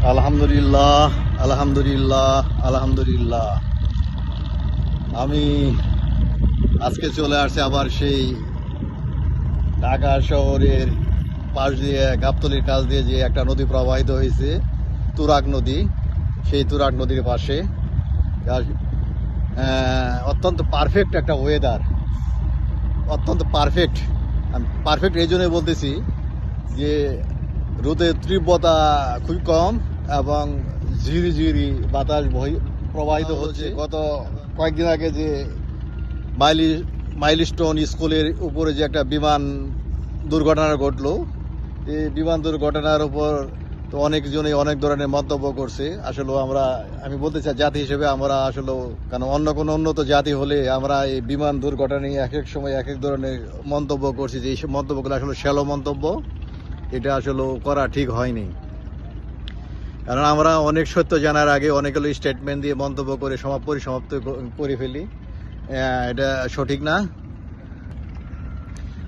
আলহামদুলিল্লাহ, আলহামদুলিল্লাহ, আলহামদুলিল্লাহ। আমি আজকে চলে আসছি আবার সেই ঢাকা শহরের পাশ দিয়ে গাবতলীর কাছ দিয়ে যে একটা নদী প্রবাহিত হয়েছে, তুরাগ নদী। সেই তুরাগ নদীর পাশে অত্যন্ত পারফেক্ট একটা ওয়েদার, অত্যন্ত পারফেক্ট। আমি পারফেক্ট এই জন্যই বলতেছি যে রোদের তীব্রতা খুবই কম এবং ঝিরি ঝিরি বাতাস প্রবাহিত হচ্ছে। গত কয়েকদিন আগে যে মাইলস্টোন স্কুলের উপরে যে একটা বিমান দুর্ঘটনা ঘটলো, এই বিমান দুর্ঘটনার উপর তো অনেকজনই অনেক ধরনের মন্তব্য করছে। আসলে আমি বলতে চাই, জাতি হিসেবে আমরা আসলে, কারণ অন্য কোনো উন্নত জাতি হলে আমরা এই বিমান দুর্ঘটনা নিয়ে এক এক সময় এক এক ধরনের মন্তব্য করছি, যে এই মন্তব্যগুলো আসলে শ্যালো মন্তব্য। এটা আসলে করা ঠিক হয়নি, কারণ আমরা অনেক সত্য জানার আগে অনেকগুলো স্টেটমেন্ট দিয়ে মন্তব্য করে পরিসমাপ্ত করে ফেলি। এটা সঠিক না।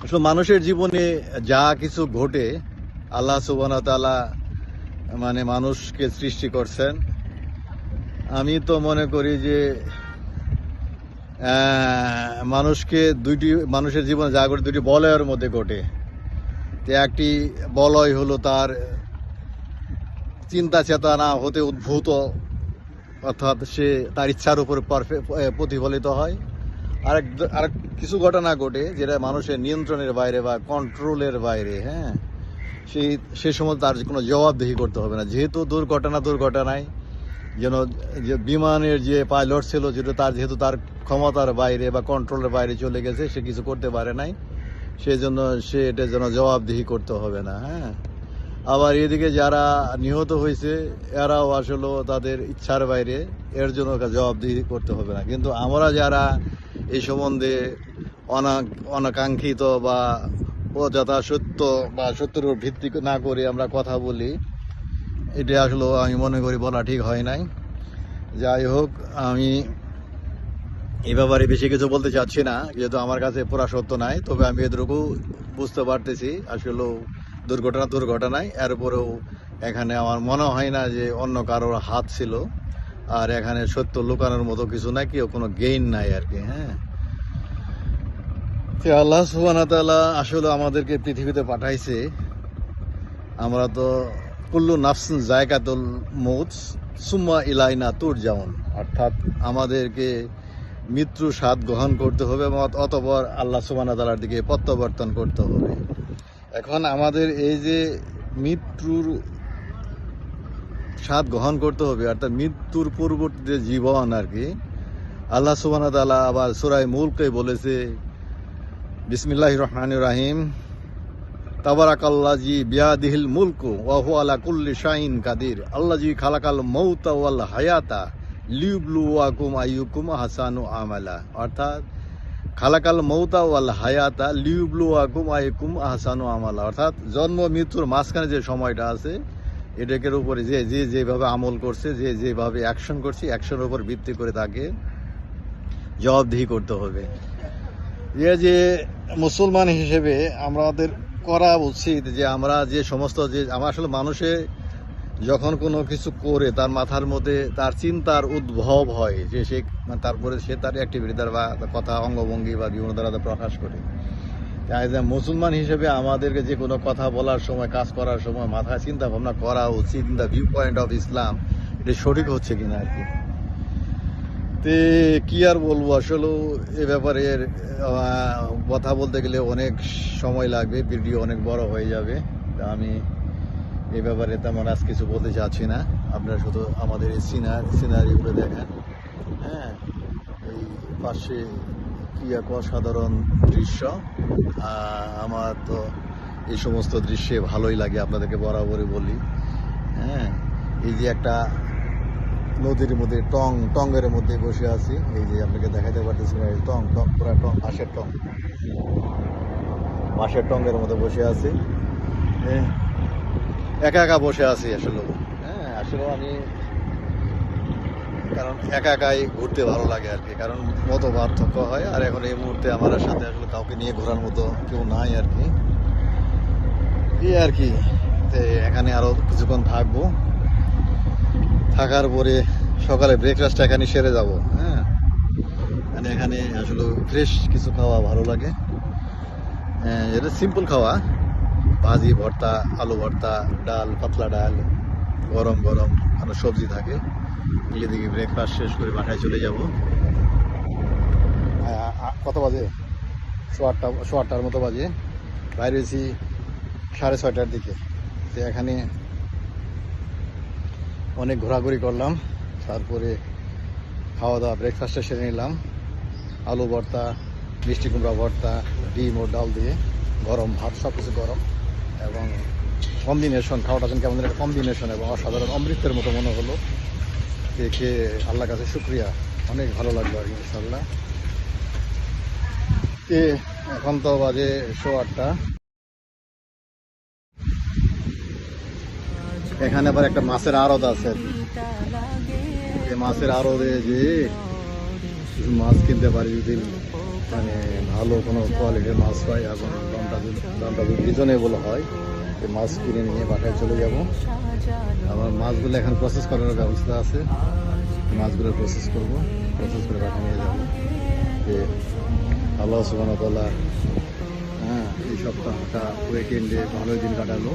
আসলে মানুষের জীবনে যা কিছু ঘটে, আল্লাহ সুবহানাহু ওয়া তাআলা মানুষকে সৃষ্টি করছেন। আমি তো মনে করি যে মানুষের জীবনে যা ঘটে দুটি বলয়ের মধ্যে ঘটে। একটি বলয় হলো তার চিন্তা চেতনা হতে উদ্ভূত, অর্থাৎ সে তার ইচ্ছার উপর প্রতিফলিত হয়। আরেক কিছু ঘটনা ঘটে যেটা মানুষের নিয়ন্ত্রণের বাইরে বা কন্ট্রোলের বাইরে। সে সময় তার কোনো জবাবদিহি করতে হবে না, যেহেতু দুর্ঘটনায় যে বিমানের যে পাইলট ছিল, যেহেতু তার ক্ষমতার বাইরে বা কন্ট্রোলের বাইরে চলে গেছে, সে কিছু করতে পারে নাই, সেই জন্য সে এটার জন্য জবাবদিহি করতে হবে না। আবার এদিকে যারা নিহত হয়েছে, এরাও আসলে তাদের ইচ্ছার বাইরে, এর জন্য জবাবদিহি করতে হবে না। কিন্তু আমরা যারা এই সম্বন্ধে অনাকাঙ্ক্ষিত বা অযথা সত্য বা সত্যের উপর ভিত্তি না করে আমরা কথা বলি, এটা আসলে আমি মনে করি বলা ঠিক হয় নাই। যাই হোক, আমি এ ব্যাপারে বেশি কিছু বলতে চাচ্ছি না, যেহেতু আমার কাছে পুরা সত্য নাই। তবে আমি এটুকু বুঝতে পারতেছি, আসলে দুর্ঘটনায় এর উপরেও এখানে আমার মনে হয় না যে অন্য কারোর হাত ছিল। আর এখানে সত্য লুকানোর মতো কিছু নাই, কেউ কোনো গেইন নাই আর কি। আল্লাহ সুবহানাহু ওয়া তাআলা আসলে আমাদেরকে পৃথিবীতে পাঠাইছে। আমরা তো কুল্লু নাফসিন যায়কাতুল মউত সুম্মা ইলাইনা তুরজাউন, অর্থাৎ আমাদেরকে মৃত্যু স্বাদ গ্রহণ করতে হবে, অতঃপর আল্লাহ সুবহানাহু ওয়া তাআলার দিকে প্রত্যাবর্তন করতে হবে। এখন আমাদের এই যে মৃত্যুর স্বাদ গ্রহণ করতে হবে, অর্থাৎ মৃত্যুর পূর্ববর্তী যে জীবন আর কি, আল্লাহ সুবহানাহু ওয়া তাআলা আবার সূরা মুলকে বলেছে, বিসমিল্লাহির রহমানির রহিম, তাবারাকাল্লাযী বিয়াদিহিল মুলকু ওয়া হুয়া আলা কুল্লি শাইইন কাদির আল্লাযী খালাকাল মাউতা ওয়াল হায়াতা লিয়াবলুয়াকুম আইয়ুকুম আহসানু আমালা। অর্থাৎ খালাকাল মাউতা ওয়াল হায়াতা লিয়াবলুয়াকুম আইয়ুকুম আহসানু আমালা, অর্থাৎ জন্ম মৃত্যুর মাঝখানে যে সময়টা আছে, এটাকের উপরে যেভাবে আমল করছে, যেভাবে অ্যাকশন করছে, অ্যাকশনের উপর ভিত্তি করে তাকে জবাবদিহি করতে হবে। যে মুসলমান হিসেবে আমাদের করা উচিত যে আমরা আসলে মানুষে যখন কোনো কিছু করে তার মাথার মধ্যে তার চিন্তার উদ্ভব হয়, যে তারপরে সে তার অ্যাক্টিভিটি দ্বারা বা কথা অঙ্গভঙ্গি বা বিভিন্ন দ্বারা প্রকাশ করে। তাই যে মুসলমান হিসেবে আমাদেরকে যে কোনো কথা বলার সময়, কাজ করার সময় মাথায় চিন্তা ভাবনা করা উচিত, in the view point of Islam, এটা সঠিক হচ্ছে কিনা আর কি। কি আর বলবো, আসলে এ ব্যাপারে কথা বলতে গেলে অনেক সময় লাগবে, ভিডিও অনেক বড় হয়ে যাবে। তা আমি এ ব্যাপারে তেমন আজ কিছু বলতে চাচ্ছি না। আপনারা শুধু আমাদের এই সিনারিগুলো দেখেন। এই পাশে কি এক অসাধারণ দৃশ্য। আমার তো এই সমস্ত দৃশ্যে ভালোই লাগে, আপনাদেরকে বরাবরই বলি। এই যে একটা নদীর মধ্যে টঙ্গের মধ্যে বসে আছি, এই যে আপনাকে দেখাতে পারতেছি না, পুরা টং, মাছের টঙ্গের মধ্যে বসে আছি। একা একা বসে আছি আসলে। আসলে আমি, কারণ একাই ঘুরতে ভালো লাগে আর কি, কারণ মত পার্থক্য হয়। আর এখন এই মুহূর্তে আমার সাথে আসলে কাউকে নিয়ে ঘোরার মতো কেউ নাই আর কি। এই আর কি, এখানে আরো কিছুক্ষণ থাকবো। থাকার পরে সকালে ব্রেকফাস্টটা এখানে সেরে যাব। হ্যাঁ, মানে এখানে আসলে ফ্রেশ কিছু খাওয়া ভালো লাগে। এটা সিম্পল খাওয়া, ভাজি, ভর্তা, আলু ভর্তা, ডাল, পাতলা ডাল, গরম গরম আরো সবজি থাকে। গিয়ে দেখি ব্রেকফাস্ট শেষ করে বাসায় চলে যাব। কত বাজে? সোয়া আটটার মতো বাজে। বাইরে হয়েছি 6:30টার দিকে। তো এখানে অনেক ঘোরাঘুরি করলাম, তারপরে খাওয়া দাওয়া ব্রেকফাস্টটা সেরে নিলাম। আলু ভর্তা, মিষ্টি কুমড়া ভর্তা, ডিম ও ডাল দিয়ে গরম ভাত, সব কিছু গরম এবং কম্বিনেশন, খাওয়াটা যেন কেমন একটা কম্বিনেশন এবং অসাধারণ অমৃতের মতো মনে হলো। দেখে আল্লাহর কাছে শুক্রিয়া, অনেক ভালো লাগলো আর কি ইনশাল্লাহ। এখন তো বাজে 8:15। এখানে আবার একটা মাছের আড়ত আছে। এই মাছের আড়তে যে কিছু মাছ কিনতে পারি, যদি মানে ভালো কোনো কোয়ালিটির মাছ পাই এবং দামটা যদি রিজনেবল হয়, এই মাছ কিনে নিয়ে বাসায় চলে যাব। আমার মাছগুলো এখন প্রসেস করার ব্যবস্থা আছে, মাছগুলো প্রসেস করব, প্রসেস করে বাসায় নিয়ে যাবো। যে আল্লাহ সুবহানাহু ওয়া তাআলা এই সপ্তাহটা উইকেন্ডে ভালোই দিন কাটালো।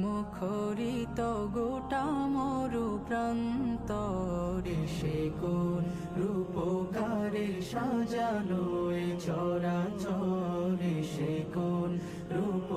মুখরিত গোটা মরু প্রান্তরে সে কোন রূপকারে সাজালো চরাচরে সে কোন রূপ